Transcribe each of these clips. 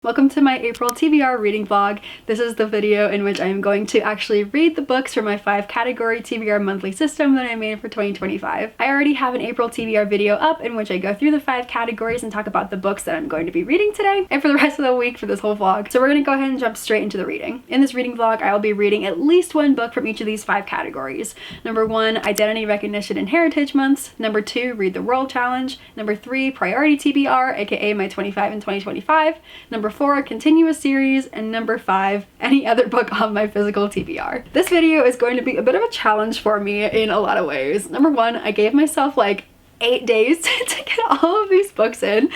Welcome to my April TBR reading vlog. This is the video in which I am going to actually read the books for my 5-category TBR monthly system that I made for 2025. I already have an April TBR video up in which I go through the 5 categories and talk about the books that I'm going to be reading today and for the rest of the week for this whole vlog. So we're going to go ahead and jump straight into the reading. In this reading vlog, I will be reading at least one book from each of these 5 categories. Number 1, Identity Recognition and Heritage Months. Number 2, Read the World Challenge. Number 3, Priority TBR, aka my 25 and 2025. Number 4, Continuous Series, and number 5, any other book on my physical TBR. This video is going to be a bit of a challenge for me in a lot of ways. Number 1, I gave myself like 8 days to get all of these books in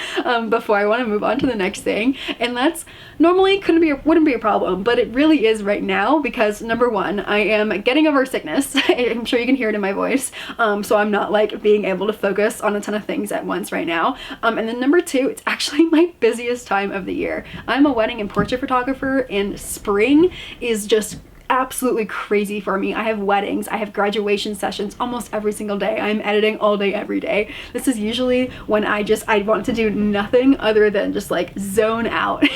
before I want to move on to the next thing, and that's normally wouldn't be a problem, but it really is right now because number 1, I am getting over sickness. I'm sure you can hear it in my voice, so I'm not like being able to focus on a ton of things at once right now, and then number 2, it's actually my busiest time of the year. I'm a wedding and portrait photographer, and spring is just absolutely crazy for me. I have weddings, I have graduation sessions almost every single day. I'm editing all day every day. This is usually when I want to do nothing other than just like zone out.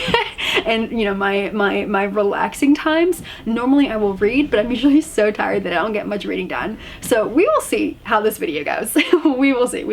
And you know, my relaxing times, normally I will read, but I'm usually so tired that I don't get much reading done. So we will see how this video goes. we will see.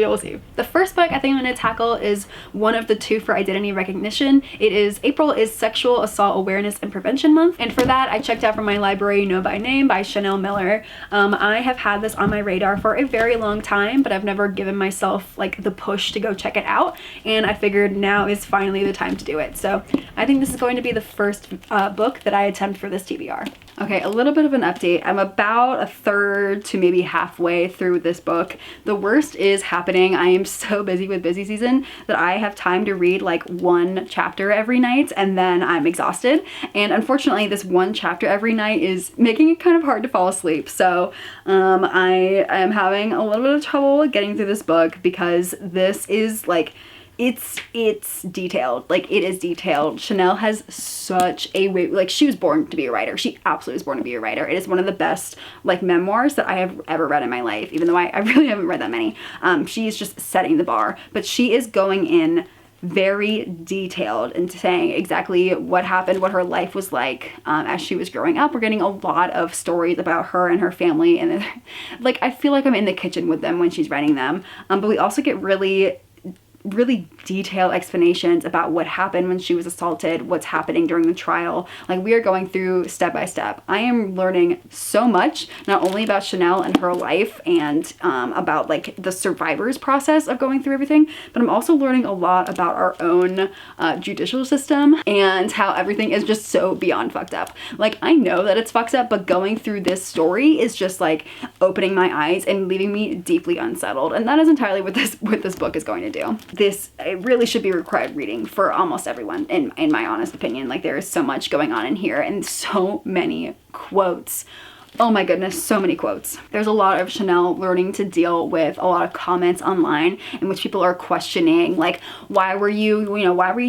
The first book I think I'm going to tackle is one of the 2 for identity recognition. It is April is Sexual Assault Awareness and Prevention Month, and for that I checked out from my library Know by Name by Chanel Miller. I have had this on my radar for a very long time, but I've never given myself like the push to go check it out, and I figured now is finally the time to do it. So I think this is going to be the first book that I attempt for this TBR. Okay, a little bit of an update. I'm about a third to maybe halfway through this book. The worst is happening. I am so busy with busy season that I have time to read like 1 chapter every night and then I'm exhausted. And unfortunately, this 1 chapter every night is making it kind of hard to fall asleep. So I am having a little bit of trouble getting through this book because this is like, it's detailed. Like, it is detailed. Chanel has such a way, like, she was born to be a writer. She absolutely was born to be a writer. It is one of the best like memoirs that I have ever read in my life, even though I really haven't read that many. She's just setting the bar, but she is going in very detailed into saying exactly what happened, what her life was like as she was growing up. We're getting a lot of stories about her and her family, and like I feel like I'm in the kitchen with them when she's writing them, but we also get really detailed explanations about what happened when she was assaulted, what's happening during the trial. Like, we are going through step by step. I am learning so much, not only about Chanel and her life and about like the survivor's process of going through everything, but I'm also learning a lot about our own judicial system and how everything is just so beyond fucked up. Like, I know that it's fucked up, but going through this story is just like opening my eyes and leaving me deeply unsettled. And that is entirely what this book is going to do. It really should be required reading for almost everyone, in my honest opinion. Like, there is so much going on in here and so many quotes. Oh my goodness, so many quotes. There's a lot of Chanel learning to deal with a lot of comments online in which people are questioning, like, why were you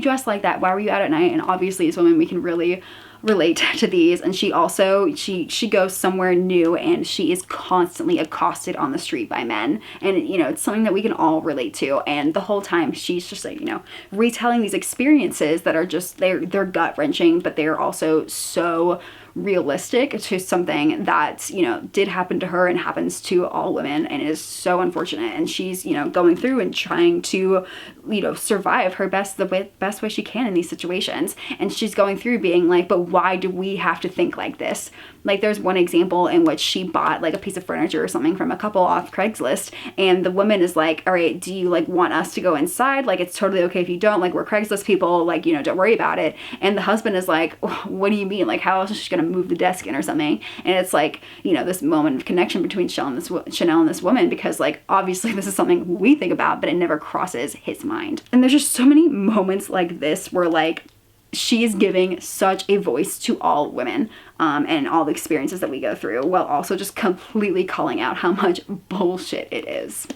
dressed like that? Why were you out at night? And obviously as women, we can really relate to these. And she also, she goes somewhere new and she is constantly accosted on the street by men, and you know, it's something that we can all relate to. And the whole time she's just like, you know, retelling these experiences that are just, they're gut-wrenching, but they're also so realistic to something that, you know, did happen to her and happens to all women, and it is so unfortunate. And she's, you know, going through and trying to, you know, survive the best way she can in these situations. And she's going through being like, but why do we have to think like this? Like, there's one example in which she bought like a piece of furniture or something from a couple off Craigslist, and the woman is like, all right, do you like want us to go inside? Like, it's totally okay if you don't, like, we're Craigslist people, like, you know, don't worry about it. And the husband is like, what do you mean? Like, how else is she gonna move the desk in or something? And it's like, you know, this moment of connection between Chanel and this woman, because like obviously this is something we think about, but it never crosses his mind. And there's just so many moments like this where like she is giving such a voice to all women and all the experiences that we go through, while also just completely calling out how much bullshit it is.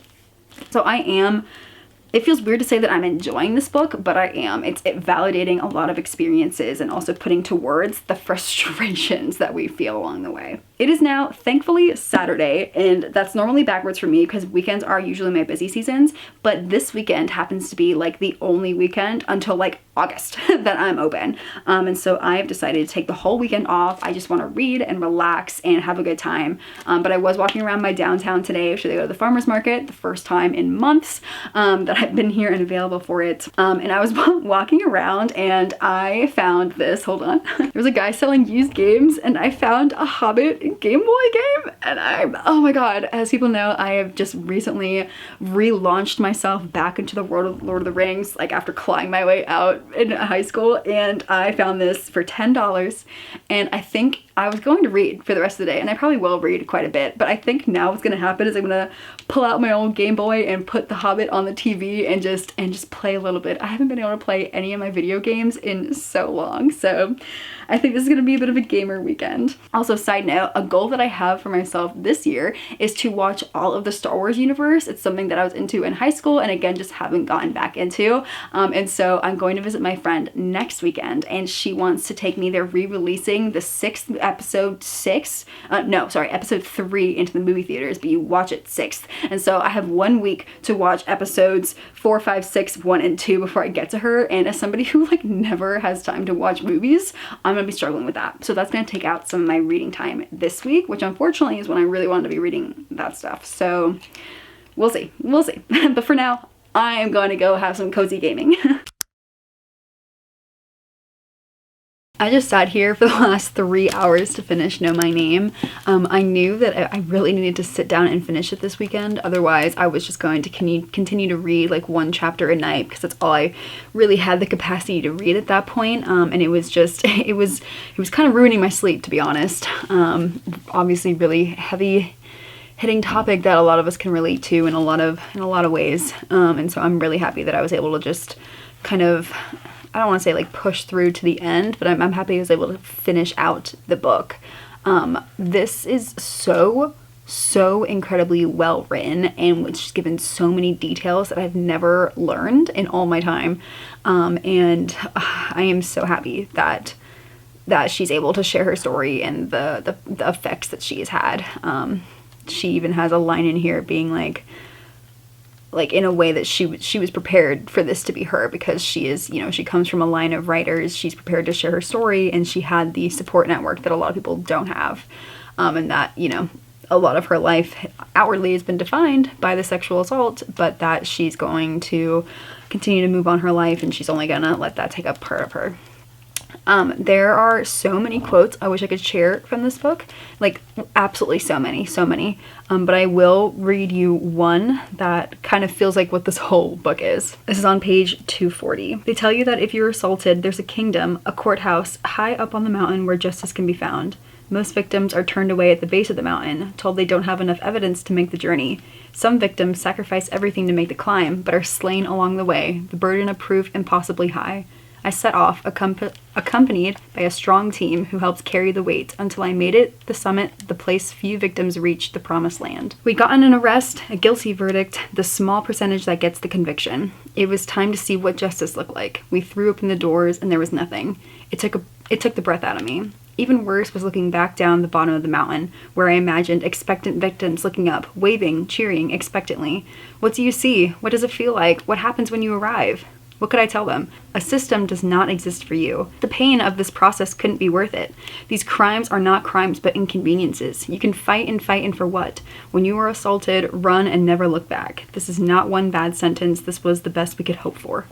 So it feels weird to say that I'm enjoying this book, but I am. It's validating a lot of experiences and also putting to words the frustrations that we feel along the way. It is now, thankfully, Saturday, and that's normally backwards for me because weekends are usually my busy seasons, but this weekend happens to be like the only weekend until like August that I'm open. And so I've decided to take the whole weekend off. I just want to read and relax and have a good time. But I was walking around my downtown today. Actually, I go to the farmer's market, the first time in months that I've been here and available for it. And I was walking around and I found this, hold on. There was a guy selling used games and I found a Hobbit Game Boy game. And oh my God, as people know, I have just recently relaunched myself back into the world of Lord of the Rings, like after clawing my way out in high school. And I found this for $10. And I think I was going to read for the rest of the day, and I probably will read quite a bit, but I think now what's going to happen is I'm going to pull out my old Game Boy and put The Hobbit on the TV and just play a little bit. I haven't been able to play any of my video games in so long, so I think this is going to be a bit of a gamer weekend. Also, side note, a goal that I have for myself this year is to watch all of the Star Wars universe. It's something that I was into in high school and again just haven't gotten back into. And so I'm going to visit my friend next weekend and she wants to take me. They're re-releasing the episode 3 into the movie theaters, but you watch it 6th. And so I have 1 week to watch episodes 4, 5, 6, 1, and 2 before I get to her. And as somebody who like never has time to watch movies, I'm gonna be struggling with that. So that's gonna take out some of my reading time this week, which unfortunately is when I really wanted to be reading that stuff. So we'll see. But for now, I am going to go have some cozy gaming. I just sat here for the last 3 hours to finish Know My Name. I knew that I really needed to sit down and finish it this weekend. Otherwise, I was just going to continue to read like 1 chapter a night because that's all I really had the capacity to read at that point. And it was just, it was kind of ruining my sleep, to be honest. Obviously really heavy hitting topic that a lot of us can relate to in a lot of ways. And so I'm really happy that I was able to just kind of, I don't want to say like push through to the end, but I'm happy I was able to finish out the book. This is so incredibly well written and it's just given so many details that I've never learned in all my time. And I am so happy that she's able to share her story and the effects that she has had. She even has a line in here being like in a way that she was prepared for this to be her because she is, you know, she comes from a line of writers. She's prepared to share her story and she had the support network that a lot of people don't have. And that, you know, a lot of her life outwardly has been defined by the sexual assault, but that she's going to continue to move on her life and she's only gonna let that take up part of her. There are so many quotes I wish I could share from this book, like absolutely so many, but I will read you one that kind of feels like what this whole book is. This is on page 240. They tell you that if you're assaulted, there's a kingdom, a courthouse, high up on the mountain where justice can be found. Most victims are turned away at the base of the mountain, told they don't have enough evidence to make the journey. Some victims sacrifice everything to make the climb, but are slain along the way, the burden of proof impossibly high. I set off, accompanied by a strong team who helped carry the weight until I made it the summit, the place few victims reach, the promised land. We'd gotten an arrest, a guilty verdict, the small percentage that gets the conviction. It was time to see what justice looked like. We threw open the doors and there was nothing. It took the breath out of me. Even worse was looking back down the bottom of the mountain, where I imagined expectant victims looking up, waving, cheering expectantly. What do you see? What does it feel like? What happens when you arrive? What could I tell them? A system does not exist for you. The pain of this process couldn't be worth it. These crimes are not crimes but inconveniences. You can fight and for what? When you are assaulted, run and never look back. This is not one bad sentence. This was the best we could hope for.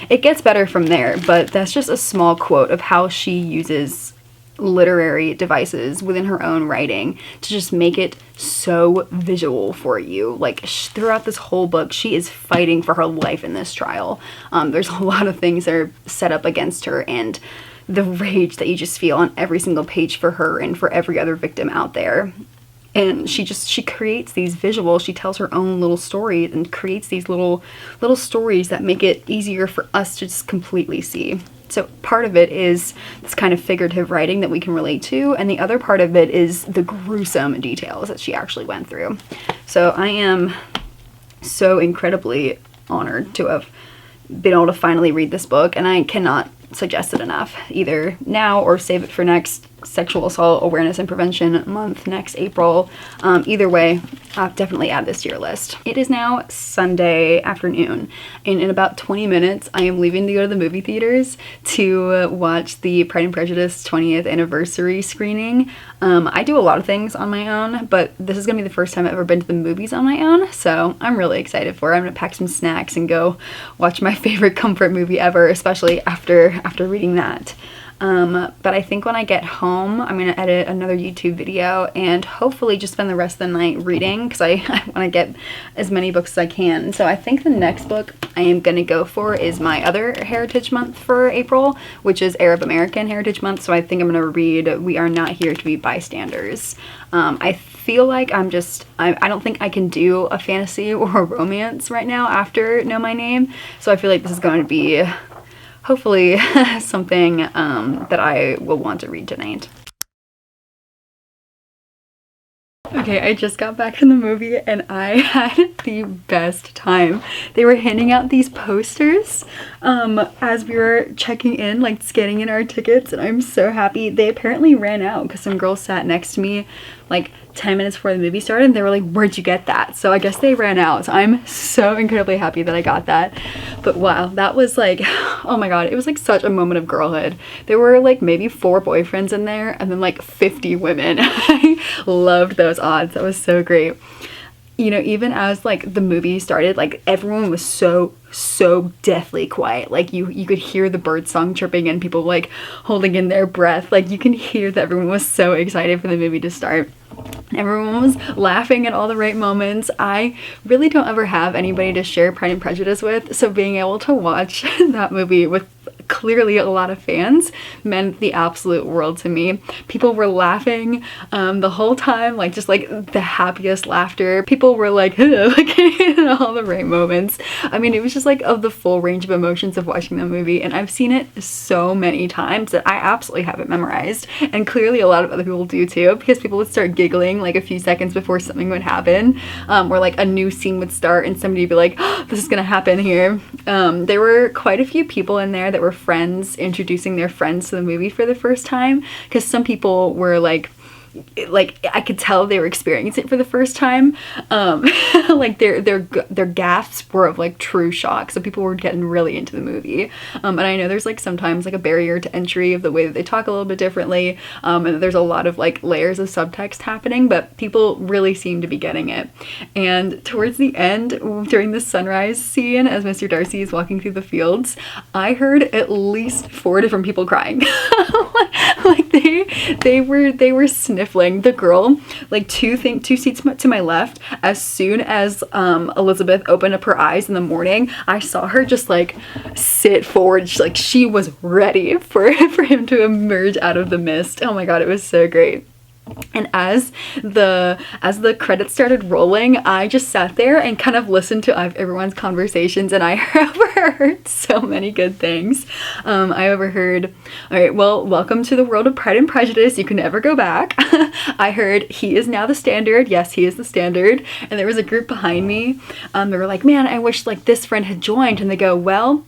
It gets better from there, but that's just a small quote of how she uses literary devices within her own writing to just make it so visual for you. Like throughout this whole book, she is fighting for her life in this trial. There's a lot of things that are set up against her and the rage that you just feel on every single page for her and for every other victim out there. And she creates these visuals, she tells her own little stories and creates these little stories that make it easier for us to just completely see. So part of it is this kind of figurative writing that we can relate to, and the other part of it is the gruesome details that she actually went through. So I am so incredibly honored to have been able to finally read this book, and I cannot suggest it enough, either now or save it for next Sexual Assault Awareness and Prevention Month next April. Either way, I'll definitely add this to your list. It is now Sunday afternoon, and in about 20 minutes I am leaving to go to the movie theaters to watch the Pride and Prejudice 20th anniversary screening. I do a lot of things on my own, but this is gonna be the first time I've ever been to the movies on my own, so I'm really excited for it. I'm gonna pack some snacks and go watch my favorite comfort movie ever, especially after reading that. But I think when I get home, I'm going to edit another YouTube video and hopefully just spend the rest of the night reading, because I want to get as many books as I can. So I think the next book I am going to go for is my other Heritage Month for April, which is Arab American Heritage Month. So I think I'm going to read We Are Not Here to Be Bystanders. I feel like I don't think I can do a fantasy or a romance right now after Know My Name. So I feel like this is going to be hopefully something that I will want to read tonight. Okay, I just got back from the movie and I had the best time. They were handing out these posters as we were checking in, like scanning in our tickets, and I'm so happy. They apparently ran out because some girls sat next to me like 10 minutes before the movie started and they were like, "Where'd you get that?" So I guess they ran out. So I'm so incredibly happy that I got that. But wow, that was like, oh my god, it was like such a moment of girlhood. There were like maybe 4 boyfriends in there and then like 50 women. I loved those odds. That was so great. You know, even as like the movie started, like everyone was so deathly quiet. Like you could hear the bird song chirping and people like holding in their breath. Like you can hear that everyone was so excited for the movie to start. Everyone was laughing at all the right moments. I really don't ever have anybody to share Pride and Prejudice with, so being able to watch that movie with clearly a lot of fans meant the absolute world to me. People were laughing the whole time, like just like the happiest laughter. People were like, like in all the right moments. I mean, it was just like of the full range of emotions of watching the movie, and I've seen it so many times that I absolutely have it memorized, and clearly a lot of other people do too, because people would start giggling like a few seconds before something would happen, or like a new scene would start and somebody would be like, "Oh, this is gonna happen here." There were quite a few people in there that were friends introducing their friends to the movie for the first time, because some people were like I could tell they were experiencing it for the first time. Like their gasps were of like true shock, so people were getting really into the movie. And I know there's like sometimes like a barrier to entry of the way that they talk a little bit differently, and there's a lot of like layers of subtext happening, but people really seem to be getting it. And towards the end, during the sunrise scene, as Mr. Darcy is walking through the fields, I heard at least 4 different people crying. Like they were sniffling. The girl, like two seats to my left, as soon as Elizabeth opened up her eyes in the morning, I saw her just like sit forward. She was ready for him to emerge out of the mist. Oh my god, it was so great. And as the credits started rolling, I just sat there and kind of listened to everyone's conversations, and I overheard so many good things. I overheard, "All right, well, welcome to the world of Pride and Prejudice. You can never go back." I heard, "He is now the standard." Yes, he is the standard. And there was a group behind me. They were like, "Man, I wish like this friend had joined." And they go, "Well,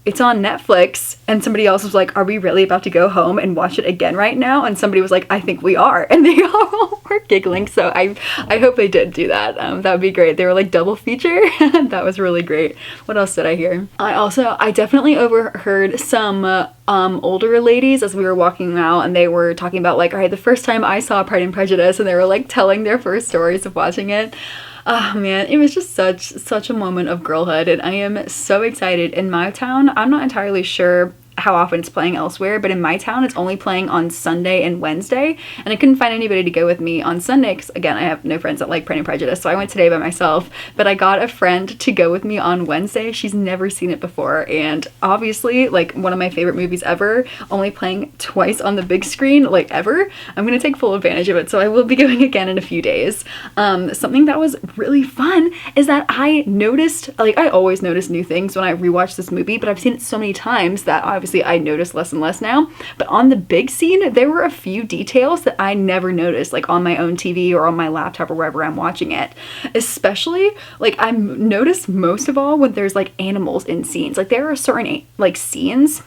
it's on Netflix." And somebody else was like, "Are we really about to go home and watch it again right now?" And somebody was like, "I think we are." And they all were giggling. So I hope they did do that. That would be great. They were like double feature. That was really great. What else did I hear? I definitely overheard some older ladies as we were walking out, and they were talking about like, "All right, the first time I saw Pride and Prejudice," and they were like telling their first stories of watching it. Oh man, it was just such a moment of girlhood, and I am so excited. In my town, I'm not entirely sure how often it's playing elsewhere, but in my town it's only playing on Sunday and Wednesday, and I couldn't find anybody to go with me on Sunday because again, I have no friends that like Pride and Prejudice, so I went today by myself. But I got a friend to go with me on Wednesday. She's never seen it before, and obviously like one of my favorite movies ever, only playing twice on the big screen like ever, I'm gonna take full advantage of it. So I will be going again in a few days. Something that was really fun is that I noticed, like I always notice new things when I rewatch this movie, but I've seen it so many times that obviously I notice less and less now. But on the big scene, there were a few details that I never noticed, like on my own TV or on my laptop or wherever I'm watching it. Especially, like I noticed most of all when there's like animals in scenes. Like there are certain like scenes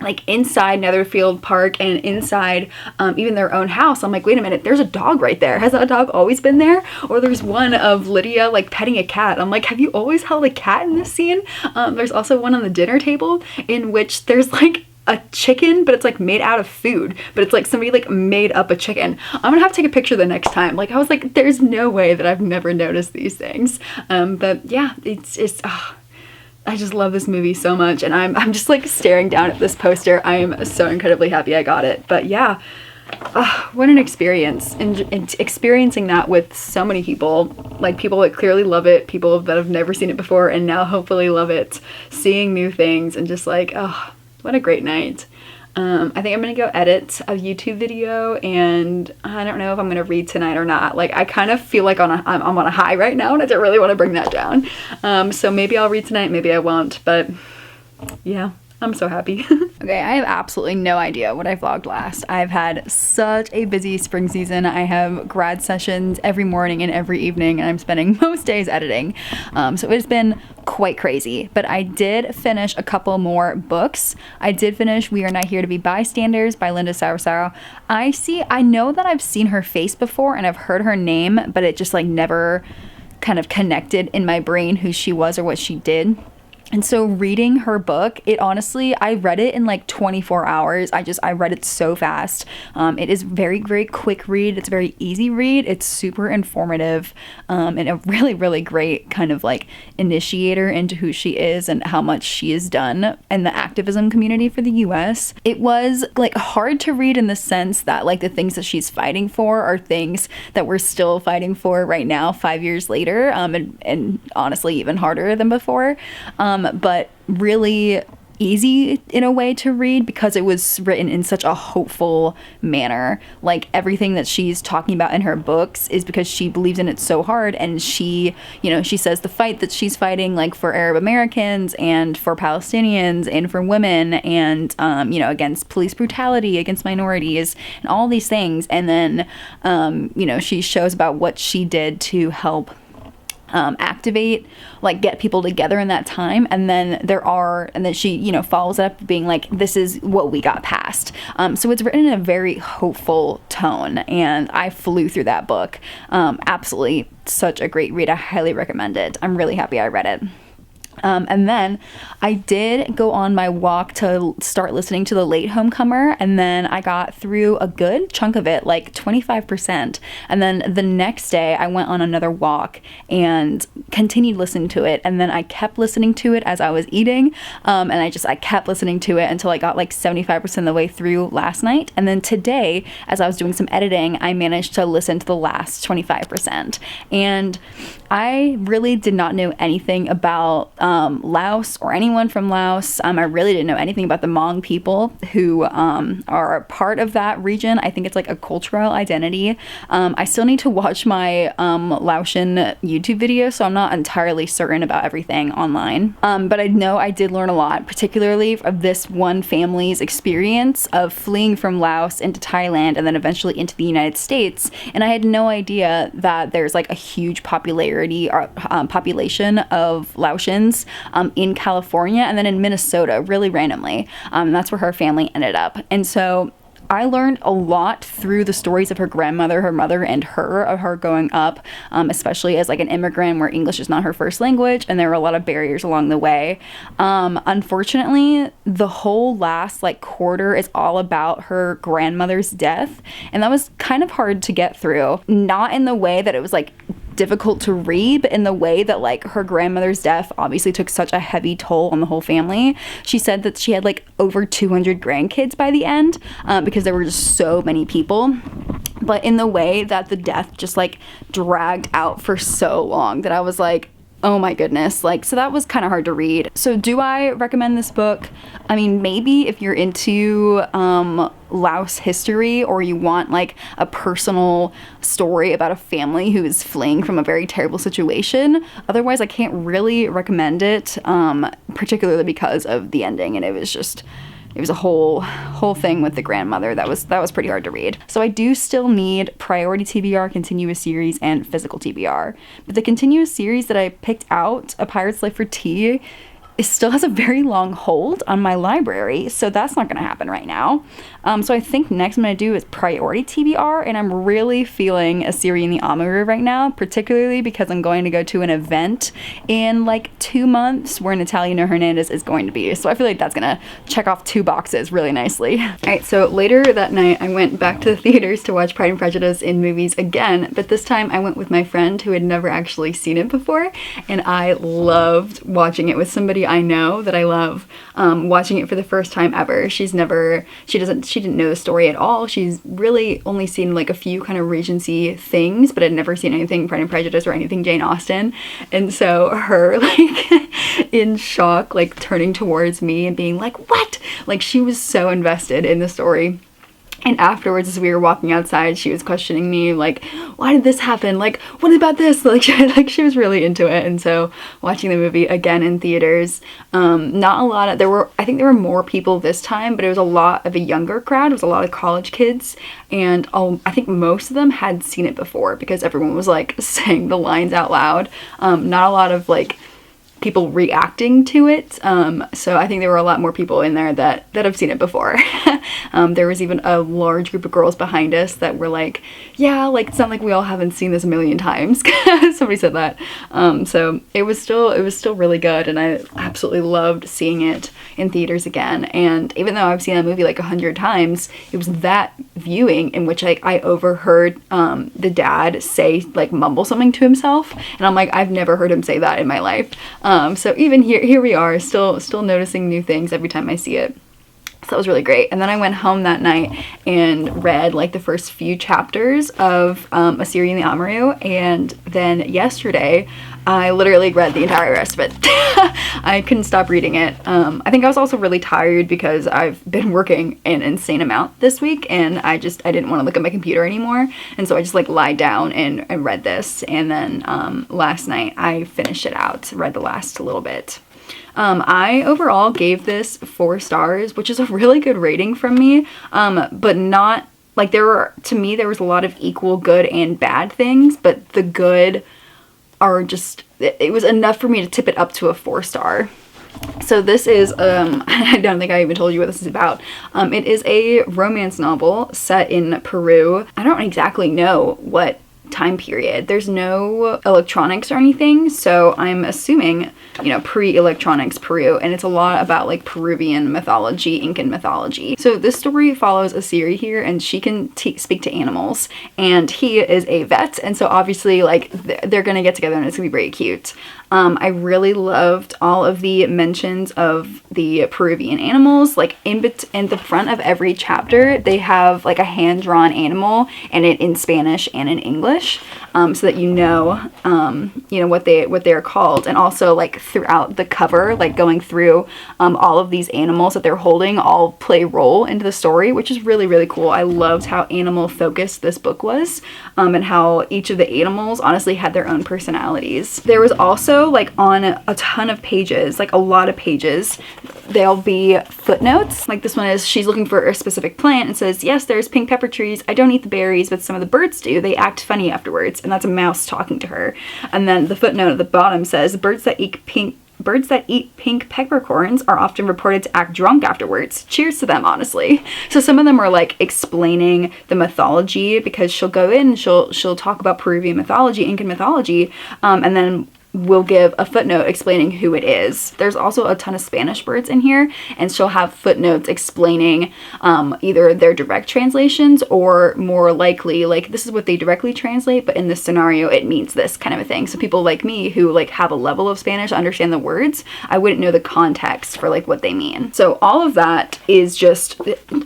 like inside Netherfield Park and inside even their own house. I'm like, wait a minute, there's a dog right there. Has that dog always been there? Or there's one of Lydia like petting a cat. I'm like, have you always held a cat in this scene? There's also one on the dinner table in which there's like a chicken, but it's like made out of food, but it's like somebody like made up a chicken. I'm gonna have to take a picture the next time. Like I was like, there's no way that I've never noticed these things. But yeah, it's just I just love this movie so much, and I'm just like staring down at this poster. I am so incredibly happy I got it. But yeah, what an experience, and experiencing that with so many people, like people that clearly love it, people that have never seen it before and now hopefully love it, seeing new things, and just like, oh, what a great night. I think I'm gonna go edit a YouTube video, and I don't know if I'm gonna read tonight or not. Like I kind of feel like I'm on a high right now, and I don't really want to bring that down. So maybe I'll read tonight, maybe I won't, but yeah, I'm so happy. Okay, I have absolutely no idea what I vlogged last. I've had such a busy spring season. I have grad sessions every morning and every evening, and I'm spending most days editing. So it has been quite crazy, but I did finish a couple more books. I did finish We Are Not Here to Be Bystanders by Linda Sauersau. I know that I've seen her face before and I've heard her name, but it just like never kind of connected in my brain who she was or what she did. And so reading her book, it honestly, I read it in like 24 hours. I read it so fast. It is very, very quick read. It's a very easy read. It's super informative, and a really, really great kind of like initiator into who she is and how much she has done in the activism community for the US. It was like hard to read in the sense that like the things that she's fighting for are things that we're still fighting for right now, 5 years later, and honestly even harder than before. But really easy in a way to read because it was written in such a hopeful manner. Like everything that she's talking about in her books is because she believes in it so hard, and she says the fight that she's fighting like for Arab Americans and for Palestinians and for women and against police brutality against minorities and all these things. And then she shows about what she did to help activate, like get people together in that time, and then she follows up being like, this is what we got past. So it's written in a very hopeful tone, and I flew through that book. Absolutely such a great read. I highly recommend it. I'm really happy I read it. And then I did go on my walk to start listening to The Late Homecomer, and then I got through a good chunk of it, like 25%. And then the next day I went on another walk and continued listening to it, and then I kept listening to it as I was eating, and I kept listening to it until I got like 75% of the way through last night. And then today, as I was doing some editing, I managed to listen to the last 25%. And I really did not know anything about Laos or anyone from Laos. I really didn't know anything about the Hmong people who are a part of that region. I think it's like a cultural identity. I still need to watch my Laotian YouTube video, so I'm not entirely certain about everything online. But I know I did learn a lot, particularly of this one family's experience of fleeing from Laos into Thailand and then eventually into the United States. And I had no idea that there's like a huge population of Laotians in California and then in Minnesota, really randomly. That's where her family ended up. And so I learned a lot through the stories of her grandmother, her mother, and of her growing up, especially as like an immigrant where English is not her first language, and there were a lot of barriers along the way. Unfortunately, the whole last like quarter is all about her grandmother's death, and that was kind of hard to get through. Not in the way that it was like difficult to read, but in the way that like her grandmother's death obviously took such a heavy toll on the whole family. She said that she had like over 200 grandkids by the end, because there were just so many people, but in the way that the death just like dragged out for so long that I was like, oh my goodness. Like, so that was kind of hard to read. So do I recommend this book? I mean, maybe if you're into Laos history, or you want like a personal story about a family who is fleeing from a very terrible situation. Otherwise, I can't really recommend it, particularly because of the ending. And it was a whole thing with the grandmother that was pretty hard to read. So I do still need Priority TBR, Continuous Series, and Physical TBR. But the Continuous Series that I picked out, A Pirate's Life for Tea, it still has a very long hold on my library, so that's not gonna happen right now. So I think next I'm gonna do is Priority TBR, and I'm really feeling a Siri in the Amaru right now, particularly because I'm going to go to an event in like 2 months where Natalia Hernandez is going to be. So I feel like that's gonna check off 2 boxes really nicely. Alright, so later that night I went back to the theaters to watch Pride and Prejudice in movies again, but this time I went with my friend who had never actually seen it before, and I loved watching it with somebody I know that I love, watching it for the first time ever. She didn't know the story at all. She's really only seen like a few kind of Regency things, but had never seen anything Pride and Prejudice or anything Jane Austen. And so her like in shock, like turning towards me and being like, what? Like she was so invested in the story. And afterwards, as we were walking outside, she was questioning me, like, why did this happen? Like, what about this? Like, she was really into it. And so watching the movie again in theaters, not a lot of, I think there were more people this time, but it was a lot of a younger crowd. It was a lot of college kids. And I think most of them had seen it before because everyone was like saying the lines out loud. Not a lot of like people reacting to it, so I think there were a lot more people in there that have seen it before. There was even a large group of girls behind us that were like, yeah, like it's not like we all haven't seen this a million times. Somebody said that. So it was still really good, and I absolutely loved seeing it in theaters again. And even though I've seen that movie like 100 times, it was that viewing in which I overheard the dad say, like, mumble something to himself, and I'm like, I've never heard him say that in my life. So even here we are, still noticing new things every time I see it. So that was really great. And then I went home that night and read like the first few chapters of A Siri in the Amaru, and then yesterday I literally read the entire rest of it. I couldn't stop reading it. I think I was also really tired because I've been working an insane amount this week, and I didn't want to look at my computer anymore, and so I just like lied down and read this. And then last night I finished it out, read the last little bit. I overall gave this 4 stars, which is a really good rating from me, but not like to me there was a lot of equal good and bad things, but the good are just, it was enough for me to tip it up to a 4-star. So this is, I don't think I even told you what this is about. It is a romance novel set in Peru. I don't exactly know what time period. There's no electronics or anything, so I'm assuming, pre-electronics Peru, and it's a lot about like Peruvian mythology, Incan mythology. So this story follows a Siri here, and she can speak to animals, and he is a vet, and so obviously like they're gonna get together and it's gonna be very cute. I really loved all of the mentions of the Peruvian animals. Like in the front of every chapter, they have like a hand-drawn animal, and it in Spanish and in English, so that you know what they are called. And also like throughout the cover, like going through all of these animals that they're holding all play role into the story, which is really, really cool. I loved how animal focused this book was, and how each of the animals honestly had their own personalities. There was also like on a ton of pages, like a lot of pages, there'll be footnotes. Like this one is, she's looking for a specific plant and says, yes, there's pink pepper trees. I don't eat the berries, but some of the birds do. They act funny afterwards. And that's a mouse talking to her. And then the footnote at the bottom says, birds that eat pink peppercorns are often reported to act drunk afterwards. Cheers to them, honestly. So some of them are like explaining the mythology, because she'll go in and she'll talk about Peruvian mythology, Incan mythology, and then will give a footnote explaining who it is. There's also a ton of Spanish words in here, and she'll have footnotes explaining either their direct translations, or more likely like this is what they directly translate, but in this scenario it means this kind of a thing. So people like me who like have a level of Spanish, understand the words, I wouldn't know the context for like what they mean. So all of that is just,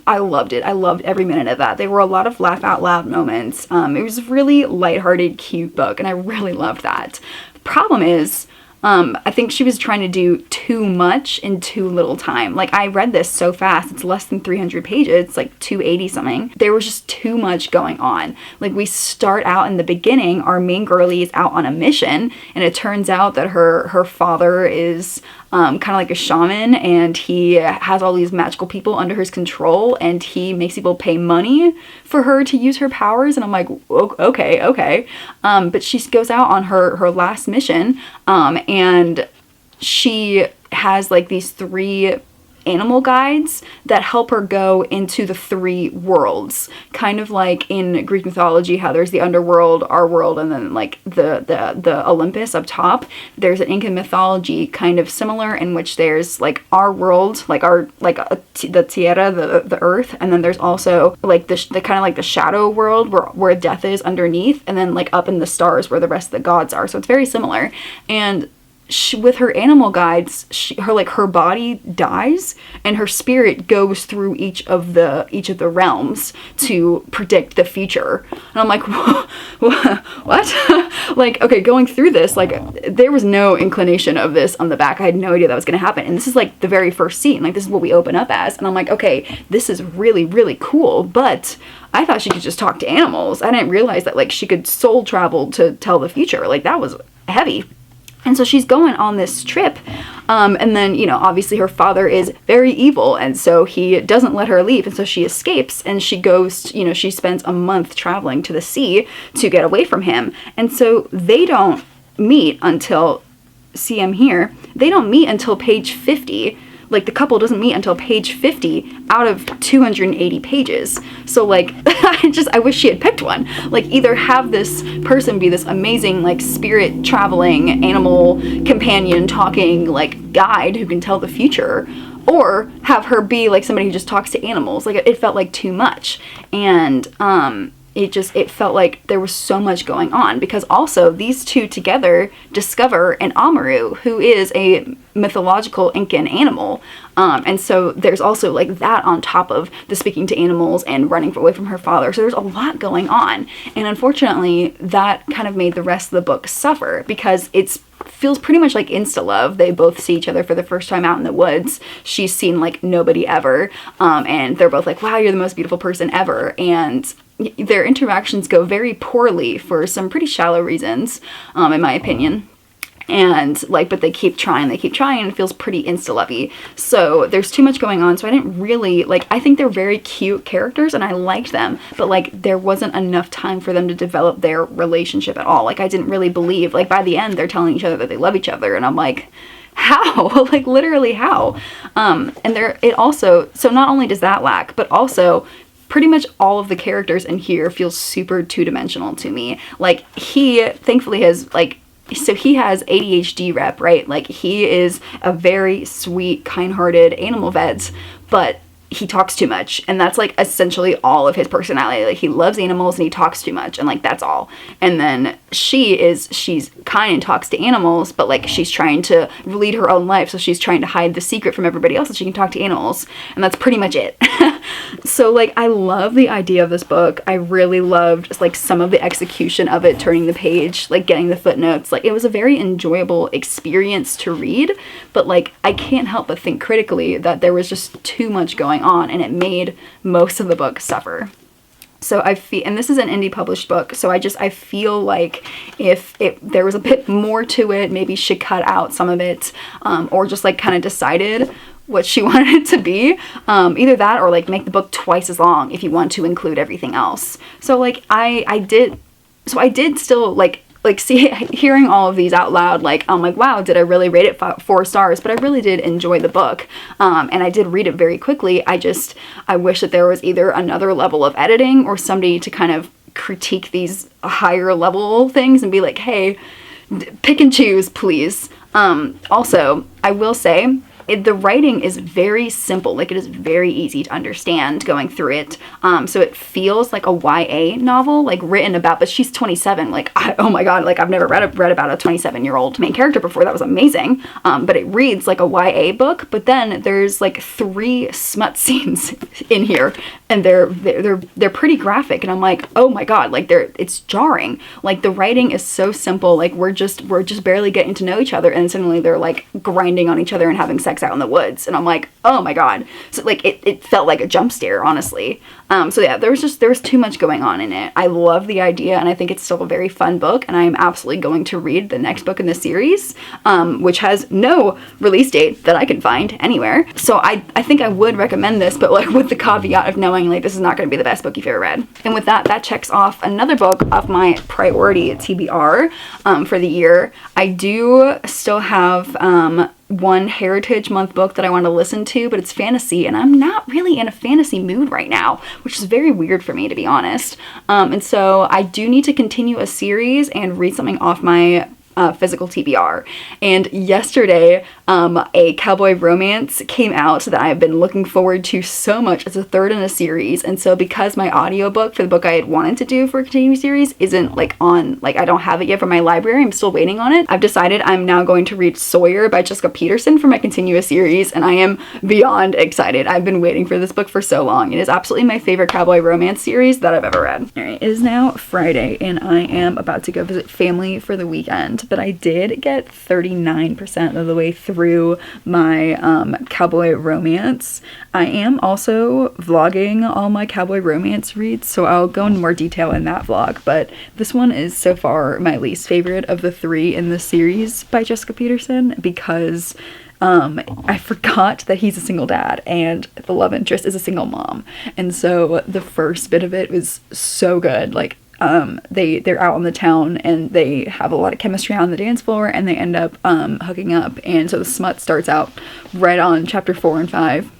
I loved it. I loved every minute of that. There were a lot of laugh out loud moments. It was a really lighthearted, cute book, and I really loved that. Problem is, I think she was trying to do too much in too little time. Like, I read this so fast. It's less than 300 pages. It's like 280 something. There was just too much going on. Like, we start out in the beginning, our main girlie is out on a mission, and it turns out that her father is kind of like a shaman, and he has all these magical people under his control, and he makes people pay money for her to use her powers. And I'm like, okay. But she goes out on her last mission, and she has like these 3 animal guides that help her go into the 3 worlds, kind of like in Greek mythology how there's the underworld, our world, and then like the Olympus up top. There's an Incan mythology kind of similar, in which there's like our world, like the tierra, the earth, and then there's also like the kind of like the shadow world where death is underneath, and then like up in the stars where the rest of the gods are. So it's very similar. And with her animal guides, her body dies and her spirit goes through each of the realms to predict the future. And I'm like, what? Like, okay, going through this, like, there was no inclination of this on the back. I had no idea that was going to happen. And this is like the very first scene. Like, this is what we open up as. And I'm like, okay, this is really, really cool. But I thought she could just talk to animals. I didn't realize that, like, she could soul travel to tell the future. Like, that was heavy. And so she's going on this trip, and then, you know, obviously her father is very evil, and so he doesn't let her leave, and so she escapes, and she goes, you know, she spends a month traveling to the sea to get away from him. And so they don't meet until, see, I'm here, they don't meet until page 50. Like, the couple doesn't meet until page 50 out of 280 pages. So, like, I wish she had picked one. Like, either have this person be this amazing, like, spirit traveling, animal companion talking, like, guide who can tell the future, or have her be, like, somebody who just talks to animals. Like, it felt like too much. And, it felt like there was so much going on, because also these two together discover an Amaru, who is a mythological Incan animal. And so there's also like that on top of the speaking to animals and running away from her father. So there's a lot going on. And unfortunately, that kind of made the rest of the book suffer, because it feels pretty much like insta-love. They both see each other for the first time out in the woods. She's seen like nobody ever. And they're both like, wow, you're the most beautiful person ever. And their interactions go very poorly for some pretty shallow reasons, in my opinion. And like, but they keep trying, and it feels pretty insta-lovey. So there's too much going on. So I didn't really, like, I think they're very cute characters and I liked them, but like there wasn't enough time for them to develop their relationship at all. Like, I didn't really believe, like, by the end they're telling each other that they love each other, and I'm like, how? Like, literally how? And it also, so not only does that lack, but also pretty much all of the characters in here feel super two-dimensional to me. Like, he thankfully has, like, so he has ADHD rep, right? Like, he is a very sweet, kind-hearted animal vet, but he talks too much, and that's like essentially all of his personality. Like, he loves animals and he talks too much, and like that's all. And then she's kind and talks to animals, but like she's trying to lead her own life, so she's trying to hide the secret from everybody else so she can talk to animals, and that's pretty much it. So like, I love the idea of this book. I really loved just like some of the execution of it, turning the page, like getting the footnotes. Like, it was a very enjoyable experience to read, but like I can't help but think critically that there was just too much going on, and it made most of the book suffer. So I feel, and this is an indie published book, so I feel like if there was a bit more to it, maybe she cut out some of it, or just like kind of decided what she wanted it to be. Either that, or like make the book twice as long if you want to include everything else. So like I did still like see, hearing all of these out loud, like, I'm like, wow, did I really rate it 4 stars? But I really did enjoy the book, and I did read it very quickly. I wish that there was either another level of editing or somebody to kind of critique these higher level things and be like, hey, pick and choose, please. Also, I will say, the writing is very simple. Like, it is very easy to understand going through it. So it feels like a YA novel, like written about, but she's 27. Like, oh my God, like I've never read about a 27-year-old main character before. That was amazing. But it reads like a YA book, but then there's like 3 smut scenes in here, and they're pretty graphic. And I'm like, oh my God, like it's jarring. Like, the writing is so simple. Like, we're just barely getting to know each other, and suddenly they're like grinding on each other and having sex out in the woods, and I'm like, oh my God. So like it felt like a jump scare, honestly. So yeah, there was too much going on in it. I love the idea, and I think it's still a very fun book, and I am absolutely going to read the next book in the series, which has no release date that I can find anywhere. So I think I would recommend this, but like with the caveat of knowing like this is not going to be the best book you've ever read. And with that checks off another book off my priority TBR for the year. I do still have one Heritage Month book that I want to listen to, but it's fantasy, and I'm not really in a fantasy mood right now, which is very weird for me, to be honest. And so I do need to continue a series and read something off my physical TBR. And yesterday, a cowboy romance came out that I've been looking forward to so much. It's a third in a series, and so because my audiobook for the book I had wanted to do for a continuing series isn't like on, like I don't have it yet from my library, I'm still waiting on it, I've decided I'm now going to read Sawyer by Jessica Peterson for my continuous series, and I am beyond excited. I've been waiting for this book for so long. It is absolutely my favorite cowboy romance series that I've ever read. Alright, it is now Friday, and I am about to go visit family for the weekend, but I did get 39% of the way through my cowboy romance. I am also vlogging all my cowboy romance reads, so I'll go into more detail in that vlog, but this one is so far my least favorite of the 3 in the series by Jessica Peterson, because I forgot that he's a single dad and the love interest is a single mom, and so the first bit of it was so good. Like, they're out on the town and they have a lot of chemistry on the dance floor, and they end up hooking up, and so the smut starts out right on chapter 4 and 5,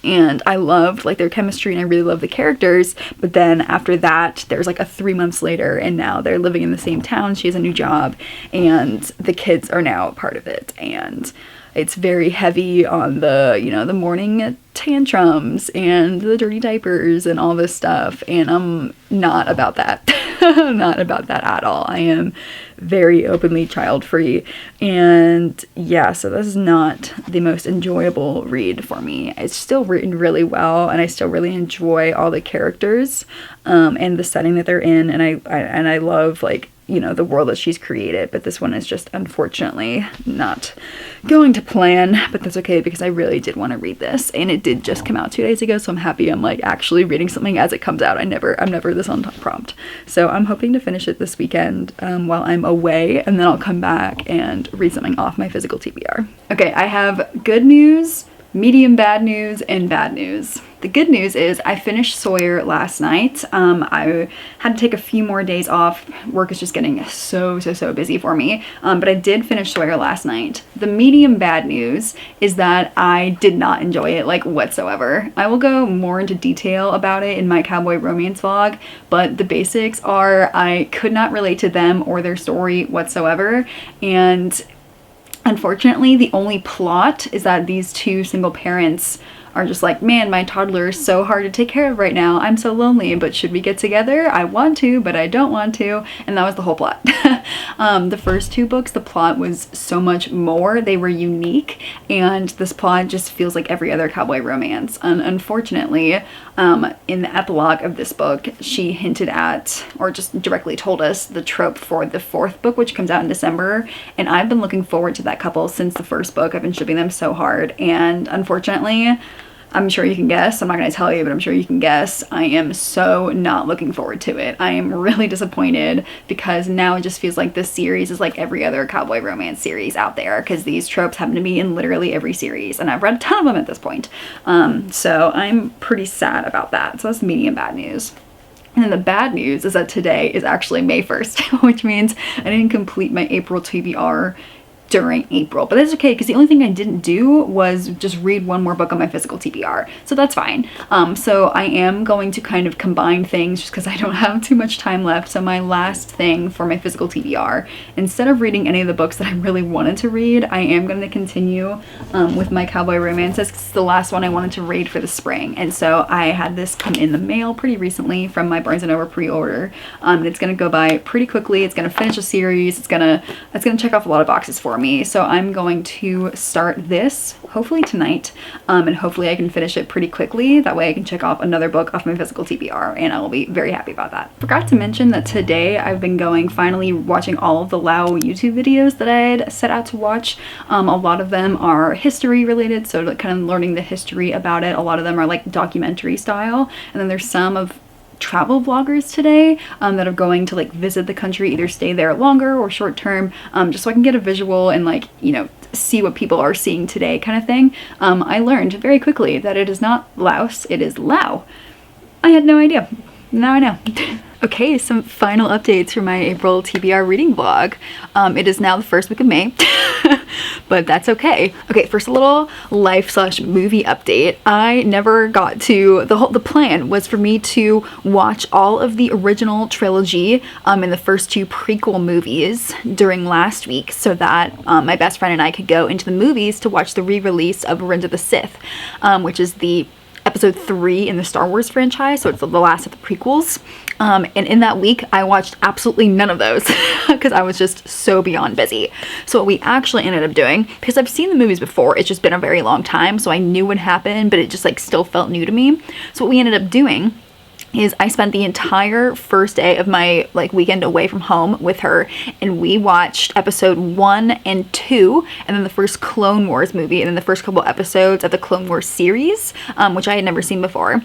and I loved like their chemistry and I really love the characters. But then after that, there's like a 3 months later, and now they're living in the same town, she has a new job, and the kids are now part of it, and it's very heavy on the, you know, the morning tantrums and the dirty diapers and all this stuff, and I'm not about that. Not about that at all. I am very openly child-free, and yeah, so this is not the most enjoyable read for me. It's still written really well, and I still really enjoy all the characters and the setting that they're in, and I love, like, you know, the world that she's created, but this one is just unfortunately not going to plan, but that's okay because I really did want to read this, and it did just come out 2 days ago, so I'm happy I'm like actually reading something as it comes out. I'm never this on prompt, so I'm hoping to finish it this weekend while I'm away, and then I'll come back and read something off my physical TBR. Okay, I have good news, medium bad news, and bad news. The good news is I finished Sawyer last night. I had to take a few more days off. Work is just getting so busy for me. But I did finish Sawyer last night. The medium bad news is that I did not enjoy it like whatsoever. I will go more into detail about it in my cowboy romance vlog, but the basics are I could not relate to them or their story whatsoever, and unfortunately, the only plot is that these 2 single parents are just like, man, my toddler is so hard to take care of right now. I'm so lonely, but should we get together? I want to, but I don't want to. And that was the whole plot. The first 2 books, the plot was so much more. They were unique, and this plot just feels like every other cowboy romance. And unfortunately, in the epilogue of this book, she hinted at, or just directly told us, the trope for the 4th book, which comes out in December. And I've been looking forward to that couple since the first book. I've been shipping them so hard, and unfortunately, I'm sure you can guess, I'm not going to tell you, but I'm sure you can guess, I am so not looking forward to it. I am really disappointed because now it just feels like this series is like every other cowboy romance series out there, because these tropes happen to be in literally every series, and I've read a ton of them at this point. So I'm pretty sad about that. So that's medium bad news. And then the bad news is that today is actually May 1st, which means I didn't complete my April TBR during April, but that's okay because the only thing I didn't do was just read one more book on my physical TBR, so that's fine. So I am going to kind of combine things just because I don't have too much time left. So my last thing for my physical TBR, instead of reading any of the books that I really wanted to read, I am going to continue with my cowboy romances because it's the last one I wanted to read for the spring. And so I had this come in the mail pretty recently from my Barnes & Noble pre-order, and it's going to go by pretty quickly. It's going to finish a series. It's going to check off a lot of boxes for me. So I'm going to start this hopefully tonight, and hopefully I can finish it pretty quickly. That way I can check off another book off my physical TBR, and I will be very happy about that. Forgot to mention that today I've been finally watching all of the Lao YouTube videos that I had set out to watch. A lot of them are history related, so kind of learning the history about it. A lot of them are like documentary style, and then there's some of travel vloggers today that are going to like visit the country, either stay there longer or short term, just so I can get a visual and, like, you know, see what people are seeing today kind of thing. I learned very quickly that it is not Laos, it is Lao. I had no idea. now I know. Okay, some final updates for my April TBR reading vlog. It is now the first week of May, but that's okay. Okay, first a little life/movie update. I never got to, the plan was for me to watch all of the original trilogy and the first 2 prequel movies during last week so that my best friend and I could go into the movies to watch the re-release of Revenge of the Sith, which is the episode 3 in the Star Wars franchise, so it's the last of the prequels. And in that week, I watched absolutely none of those because I was just so beyond busy. So what we actually ended up doing, because I've seen the movies before, it's just been a very long time, so I knew what happened, but it just like still felt new to me. So what we ended up doing is I spent the entire first day of my like weekend away from home with her, and we watched episode 1 and 2, and then the first Clone Wars movie, and then the first couple episodes of the Clone Wars series, which I had never seen before.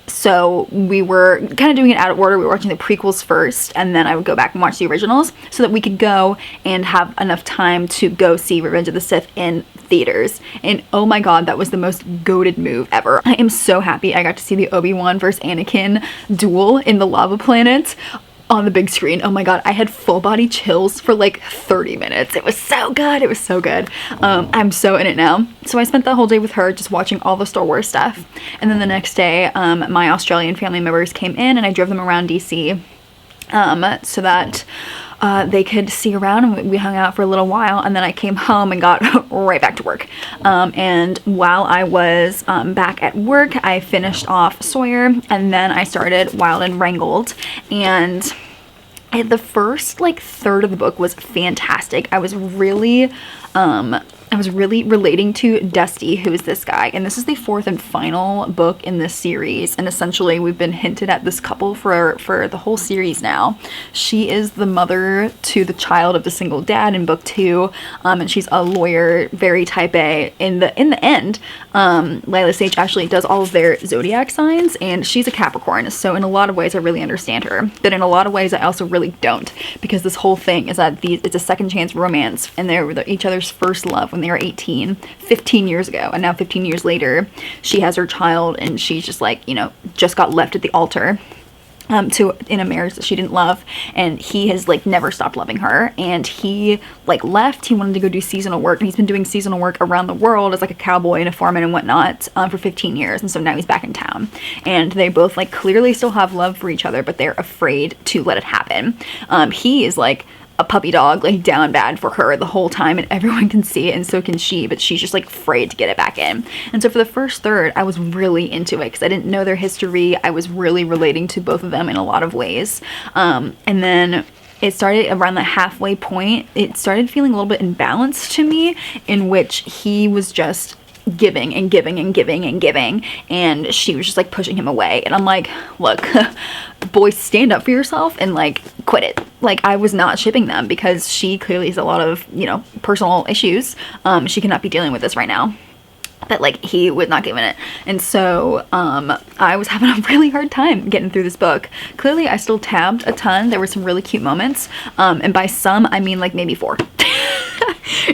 So we were kind of doing it out of order. We were watching the prequels first, and then I would go back and watch the originals so that we could go and have enough time to go see Revenge of the Sith in theaters. And oh my god, that was the most goated move ever. I am so happy I got to see the Obi-Wan versus Anakin duel in the lava planet on the big screen. Oh my god, I had full body chills for like 30 minutes. It was so good. It was so good. I'm so in it now. So I spent the whole day with her just watching all the Star Wars stuff. And then the next day, my Australian family members came in and I drove them around DC so that they could see around, and we hung out for a little while, and then I came home and got right back to work. And while I was back at work, I finished off Sawyer, and then I started Wild and Wrangled, and the first like third of the book was fantastic. I was really relating to Dusty, who is this guy, and this is the 4th and final book in this series, and essentially we've been hinted at this couple for the whole series now. She is the mother to the child of the single dad in book 2, and she's a lawyer, very type A. In the end, Lila Sage actually does all of their zodiac signs, and she's a Capricorn, so in a lot of ways I really understand her, but in a lot of ways I also really don't, because this whole thing is that it's a second chance romance, and they're each other's first love when they were 18, 15 years ago, and now 15 years later she has her child, and she's just like, you know, just got left at the altar in a marriage that she didn't love, and he has like never stopped loving her, and he like left. He wanted to go do seasonal work, and he's been doing seasonal work around the world as like a cowboy and a foreman and whatnot for 15 years, and so now he's back in town, and they both like clearly still have love for each other, but they're afraid to let it happen. He is like a puppy dog, like down bad for her the whole time, and everyone can see it, and so can she, but she's just like afraid to get it back in. And so for the first third, I was really into it because I didn't know their history. I was really relating to both of them in a lot of ways. And then it started around the halfway point, it started feeling a little bit imbalanced to me, in which he was just giving and giving and giving and giving, and she was just like pushing him away, and I'm like, look, boy, stand up for yourself and like quit it. Like, I was not shipping them because she clearly has a lot of, you know, personal issues. She cannot be dealing with this right now, but like he was not giving it, and so I was having a really hard time getting through this book. Clearly I still tabbed a ton. There were some really cute moments, and by some I mean like maybe 4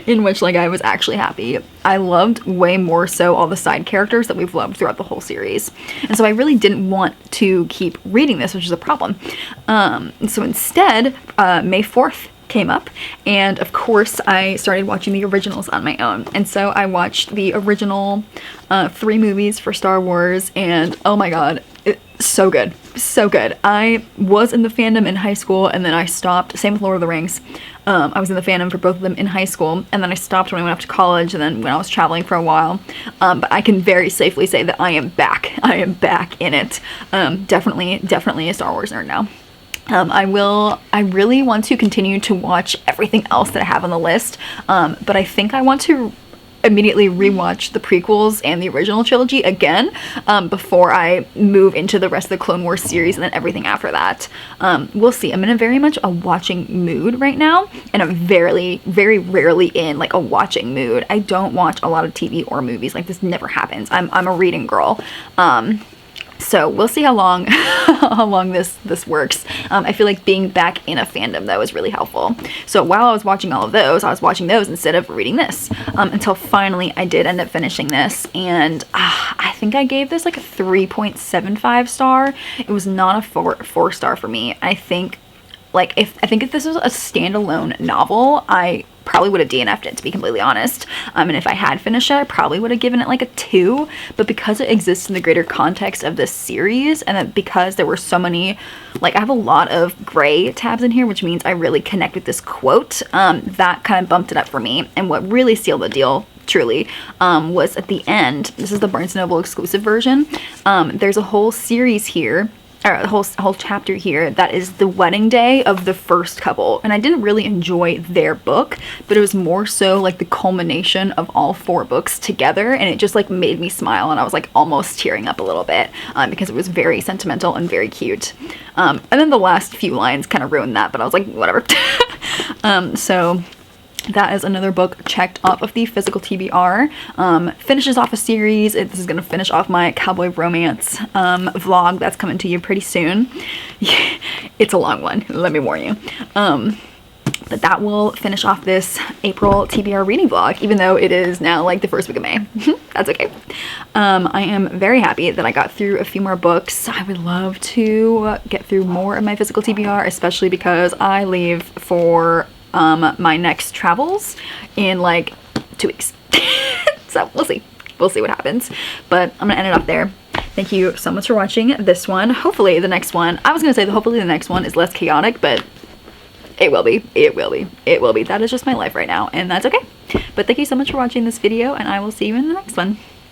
in which like I was actually happy. I loved way more so all the side characters that we've loved throughout the whole series, and so I really didn't want to keep reading this, which is a problem. So instead, May 4th came up, and of course I started watching the originals on my own, and so I watched the original 3 movies for Star Wars, and oh my god, so good, so good. I was in the fandom in high school, and then I stopped. Same with Lord of the Rings. I was in the fandom for both of them in high school, and then I stopped when I went off to college, and then when I was traveling for a while. But I can very safely say that I am back. I am back in it. Definitely a Star Wars nerd now. I really want to continue to watch everything else that I have on the list, but I think I want to immediately rewatch the prequels and the original trilogy again before I move into the rest of the Clone Wars series and then everything after that. We'll see. I'm in a very much a watching mood right now, and I'm very rarely in like a watching mood. I don't watch a lot of TV or movies. Like, this never happens. I'm a reading girl. So we'll see how long how long this works. I feel like being back in a fandom though is really helpful. So while I was watching all of those, I was watching those instead of reading this, until finally I did end up finishing this, and I think I gave this like a 3.75 star. It was not a four star for me. I think if this was a standalone novel, I probably would have DNF'd it, to be completely honest. And if I had finished it, I probably would have given it like a 2. But because it exists in the greater context of this series, and that because there were so many, like I have a lot of gray tabs in here, which means I really connect with this quote, that kind of bumped it up for me. And what really sealed the deal, truly, was at the end. This is the Barnes & Noble exclusive version. There's a whole series here, or a whole chapter here, that is the wedding day of the first couple, and I didn't really enjoy their book, but it was more so like the culmination of all 4 books together, and it just like made me smile, and I was like almost tearing up a little bit, because it was very sentimental and very cute. And then the last few lines kind of ruined that, but I was like, whatever. So that is another book checked off of the physical TBR. Finishes off a series. This is going to finish off my cowboy romance vlog that's coming to you pretty soon. It's a long one, let me warn you. But that will finish off this April TBR reading vlog, even though it is now like the first week of May. That's okay. I am very happy that I got through a few more books. I would love to get through more of my physical TBR, especially because I leave for my next travels in like 2 weeks. So we'll see what happens, but I'm gonna end it off there. Thank you so much for watching this one. Hopefully the next one, I was gonna say that hopefully the next one is less chaotic, but it will be. That is just my life right now, and that's okay. But thank you so much for watching this video, and I will see you in the next one.